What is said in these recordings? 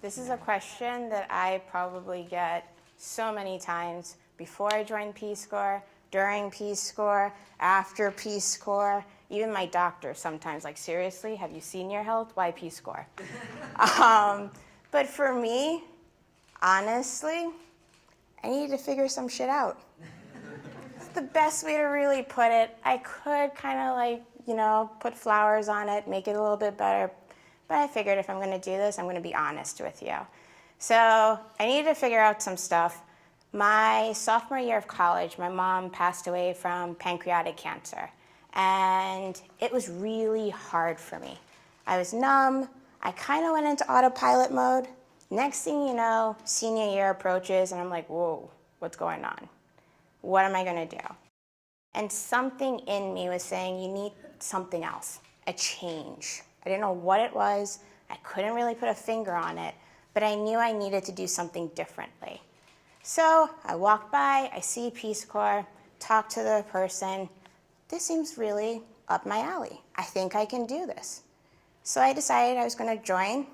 This is a question that I probably get so many times before I joined Peace Corps, during Peace Corps, after Peace Corps. Even my doctor sometimes, like, seriously, have you seen your health? Why Peace Corps? But for me, honestly, I needed to figure some shit out. It's the best way to really put it. I could kind of like, put flowers on it, make it a little bit better. But I figured if I'm going to do this, I'm going to be honest with you. So I needed to figure out some stuff. My sophomore year of college, my mom passed away from pancreatic cancer. And it was really hard for me. I was numb. I kind of went into autopilot mode. Next thing you know, senior year approaches, and I'm like, whoa, what's going on? What am I going to do? And something in me was saying, you need something else, a change. I didn't know what it was. I couldn't really put a finger on it, but I knew I needed to do something differently. So I walked by, I see Peace Corps, talk to the person. This seems really up my alley. I think I can do this. So I decided I was going to join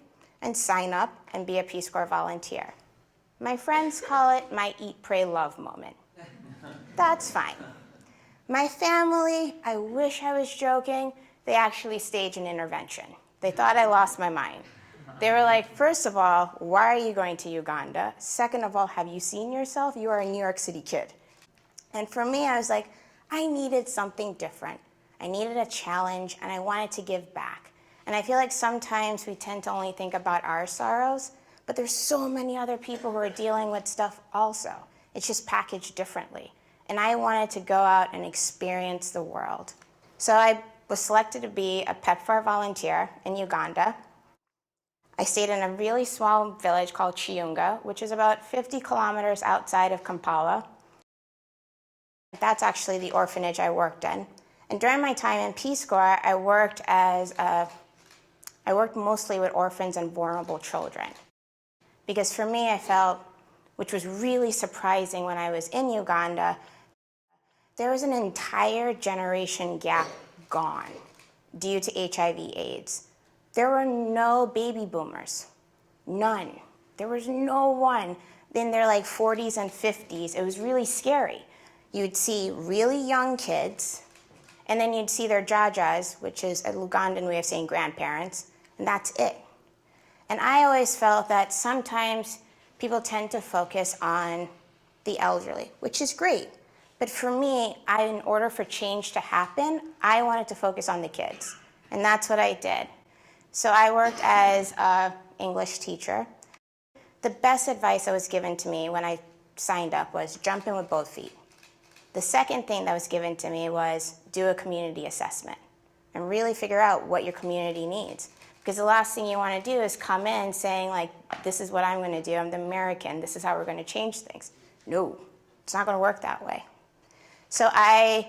and sign up and be a Peace Corps volunteer. My friends call it my eat, pray, love moment. That's fine. My family, I wish I was joking, they actually staged an intervention. They thought I lost my mind. They were like, first of all, why are you going to Uganda? Second of all, have you seen yourself? You are a New York City kid. And for me, I was like, I needed something different. I needed a challenge, and I wanted to give back. And I feel like sometimes we tend to only think about our sorrows, but there's so many other people who are dealing with stuff also. It's just packaged differently. And I wanted to go out and experience the world. So I was selected to be a PEPFAR volunteer in Uganda. I stayed in a really small village called Chiunga, which is about 50 kilometers outside of Kampala. That's actually the orphanage I worked in. And during my time in Peace Corps, I worked mostly with orphans and vulnerable children. Because for me, I felt, which was really surprising when I was in Uganda, there was an entire generation gap gone due to HIV/AIDS. There were no baby boomers, none. There was no one in their 40s and 50s. It was really scary. You'd see really young kids, and then you'd see their jajas, which is a Ugandan way of saying grandparents, and that's it. And I always felt that sometimes people tend to focus on the elderly, which is great. But for me, in order for change to happen, I wanted to focus on the kids. And that's what I did. So I worked as an English teacher. The best advice that was given to me when I signed up was jump in with both feet. The second thing that was given to me was do a community assessment and really figure out what your community needs. Because the last thing you want to do is come in saying, this is what I'm going to do. I'm the American. This is how we're going to change things. No, it's not going to work that way. So I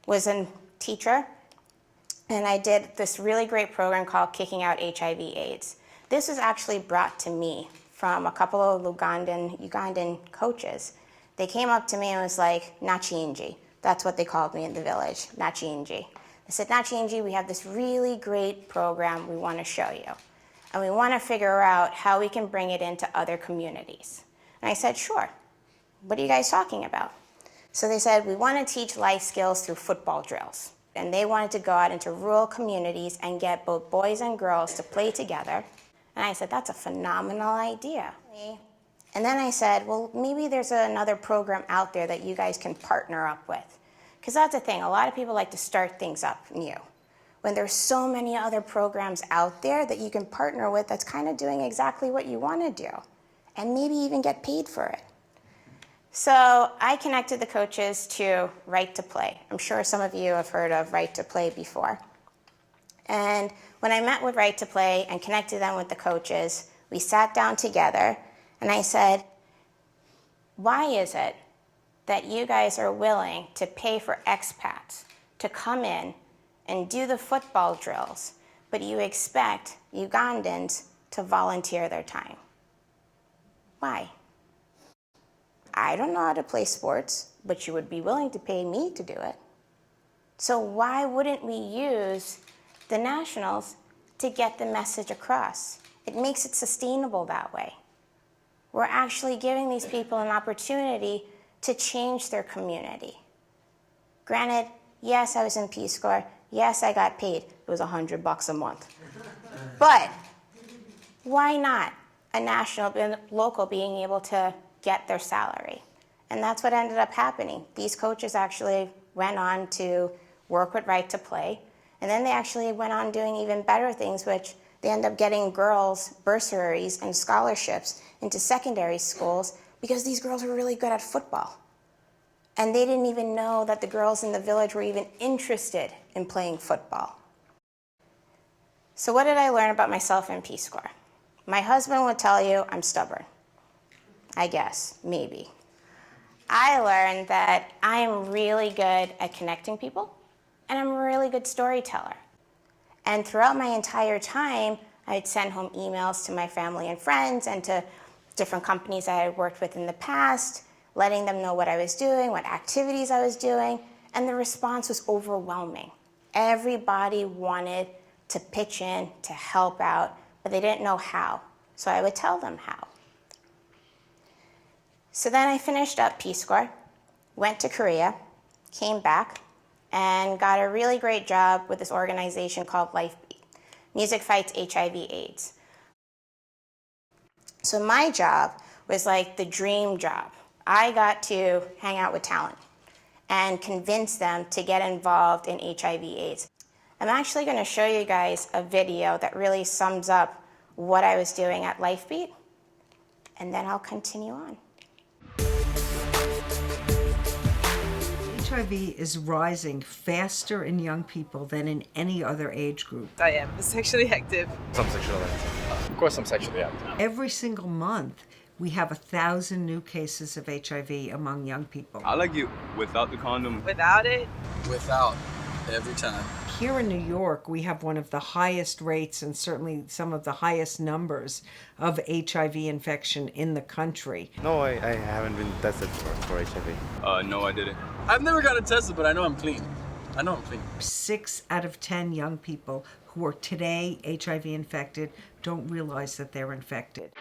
was a teacher, and I did this really great program called Kicking Out HIV/AIDS. This was actually brought to me from a couple of Ugandan coaches. They came up to me and was like, Nachinji. That's what they called me in the village, Nachinji. They said, Nachinji, we have this really great program we want to show you. And we want to figure out how we can bring it into other communities. And I said, sure. What are you guys talking about? So they said, we want to teach life skills through football drills. And they wanted to go out into rural communities and get both boys and girls to play together. And I said, that's a phenomenal idea. And then I said, well, maybe there's another program out there that you guys can partner up with. Because that's the thing, a lot of people like to start things up new. When there's so many other programs out there that you can partner with that's kind of doing exactly what you want to do. And maybe even get paid for it. So I connected the coaches to Right to Play. I'm sure some of you have heard of Right to Play before. And when I met with Right to Play and connected them with the coaches, we sat down together and I said, why is it that you guys are willing to pay for expats to come in and do the football drills, but you expect Ugandans to volunteer their time? Why? I don't know how to play sports, but you would be willing to pay me to do it. So why wouldn't we use the nationals to get the message across? It makes it sustainable that way. We're actually giving these people an opportunity to change their community. Granted, yes, I was in Peace Corps. Yes, I got paid. It was $100 a month. But why not a national and local being able to get their salary? And that's what ended up happening. These coaches actually went on to work with Right to Play, and then they actually went on doing even better things, which they end up getting girls bursaries and scholarships into secondary schools because these girls were really good at football. And they didn't even know that the girls in the village were even interested in playing football. So what did I learn about myself in Peace Corps? My husband would tell you I'm stubborn. I guess, maybe. I learned that I am really good at connecting people, and I'm a really good storyteller. And throughout my entire time, I'd send home emails to my family and friends and to different companies I had worked with in the past, letting them know what I was doing, what activities I was doing, and the response was overwhelming. Everybody wanted to pitch in, to help out, but they didn't know how. So I would tell them how. So then I finished up Peace Corps, went to Korea, came back, and got a really great job with this organization called Lifebeat. Music Fights HIV/AIDS. So my job was like the dream job. I got to hang out with talent and convince them to get involved in HIV/AIDS. I'm actually going to show you guys a video that really sums up what I was doing at Lifebeat, and then I'll continue on. HIV is rising faster in young people than in any other age group. I am sexually active. Some sexually active. Of course I'm sexually active. Every single month, we have 1,000 new cases of HIV among young people. I like it without the condom. Without it? Without, every time. Here in New York, we have one of the highest rates and certainly some of the highest numbers of HIV infection in the country. No, I haven't been tested for HIV. No, I didn't. I've never gotten tested, but I know I'm clean. I know I'm clean. 6 out of 10 young people who are today HIV infected don't realize that they're infected.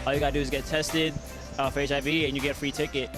All you gotta do is get tested for HIV and you get a free ticket.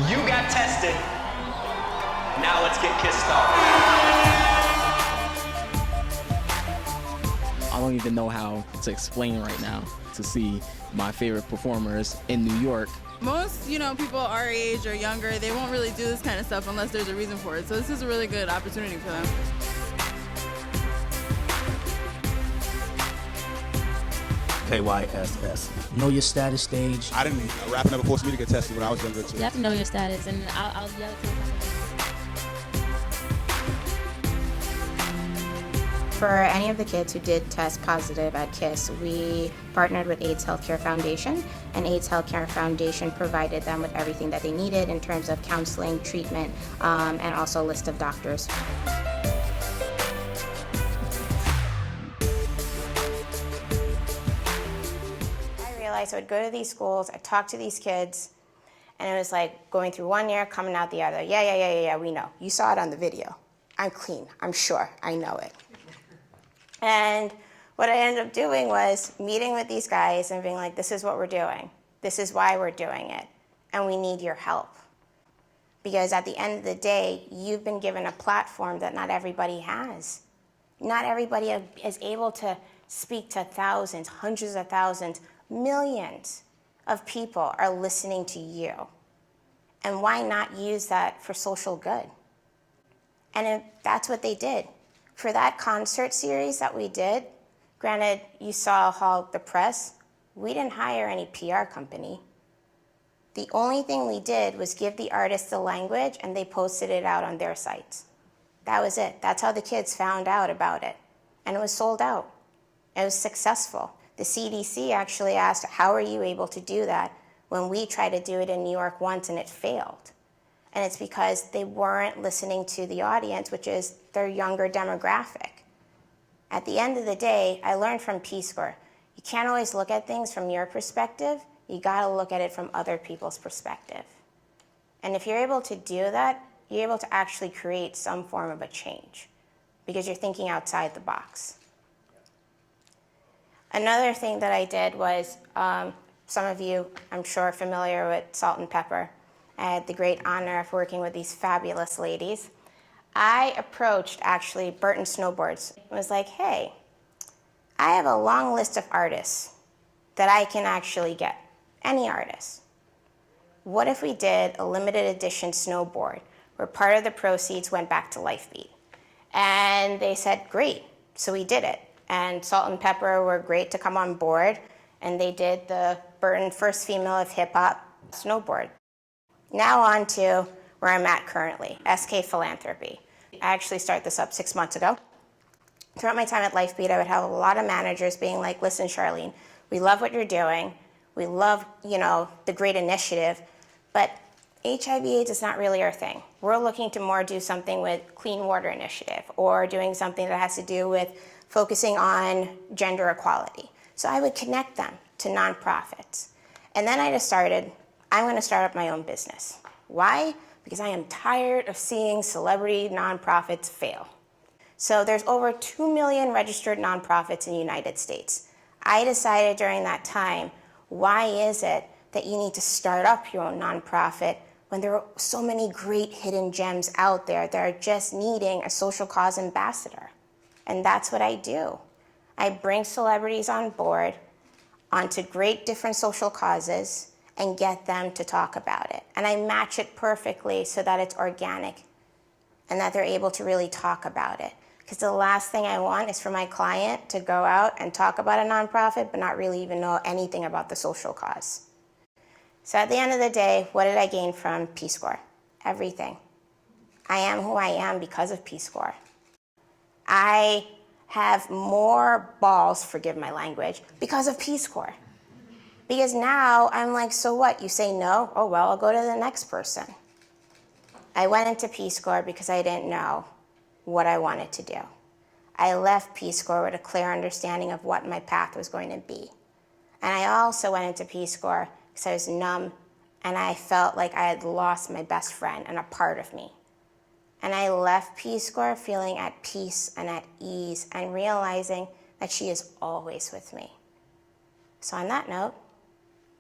You got tested. Now let's get kissed off. I don't even know how to explain right now to see my favorite performers in New York. Most, people our age or younger, they won't really do this kind of stuff unless there's a reason for it. So this is a really good opportunity for them. KYSS. Know your status stage. I didn't, rap never forced me to get tested when I was younger too. You have to know your status, and I'll yell it to you. For any of the kids who did test positive at KISS, we partnered with AIDS Healthcare Foundation, and AIDS Healthcare Foundation provided them with everything that they needed in terms of counseling, treatment, and also a list of doctors. So I'd go to these schools, I'd talk to these kids, and it was like going through one year, coming out the other. Yeah, we know. You saw it on the video. I'm clean, I'm sure, I know it. And what I ended up doing was meeting with these guys and being like, this is what we're doing. This is why we're doing it. And we need your help. Because at the end of the day, you've been given a platform that not everybody has. Not everybody is able to speak to thousands, hundreds of thousands, millions of people are listening to you. And why not use that for social good? And that's what they did. For that concert series that we did, granted, you saw how the press, we didn't hire any PR company. The only thing we did was give the artists the language and they posted it out on their sites. That was it. That's how the kids found out about it. And it was sold out. It was successful. The CDC actually asked, how are you able to do that when we tried to do it in New York once and it failed? And it's because they weren't listening to the audience, which is their younger demographic. At the end of the day, I learned from Peace Corps, you can't always look at things from your perspective. You gotta look at it from other people's perspective. And if you're able to do that, you're able to actually create some form of a change because you're thinking outside the box. Another thing that I did was, some of you, I'm sure, are familiar with Salt and Pepper. I had the great honor of working with these fabulous ladies. I approached, actually, Burton Snowboards. I was like, hey, I have a long list of artists that I can actually get, any artist. What if we did a limited edition snowboard where part of the proceeds went back to Lifebeat? And they said, great, so we did it. And Salt and Pepper were great to come on board, and they did the Burton First Female of Hip Hop snowboard. Now on to where I'm at currently, SK Philanthropy. I actually started this up 6 months ago. Throughout my time at Lifebeat, I would have a lot of managers being like, listen, Sharlene, we love what you're doing. We love, the great initiative, but HIV/AIDS is not really our thing. We're looking to more do something with Clean Water Initiative or doing something that has to do with focusing on gender equality. So I would connect them to nonprofits. And then I decided, I'm gonna start up my own business. Why? Because I am tired of seeing celebrity nonprofits fail. So there's over 2 million registered nonprofits in the United States. I decided during that time, why is it that you need to start up your own nonprofit when there are so many great hidden gems out there that are just needing a social cause ambassador? And that's what I do. I bring celebrities on board onto great different social causes and get them to talk about it. And I match it perfectly so that it's organic and that they're able to really talk about it. Because the last thing I want is for my client to go out and talk about a nonprofit but not really even know anything about the social cause. So at the end of the day, what did I gain from Peace Corps? Everything. I am who I am because of Peace Corps. I have more balls, forgive my language, because of Peace Corps. Because now I'm like, so what? You say no? Oh, well, I'll go to the next person. I went into Peace Corps because I didn't know what I wanted to do. I left Peace Corps with a clear understanding of what my path was going to be. And I also went into Peace Corps because I was numb and I felt like I had lost my best friend and a part of me. And I left Peace Corps feeling at peace and at ease and realizing that she is always with me. So on that note,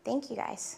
thank you guys.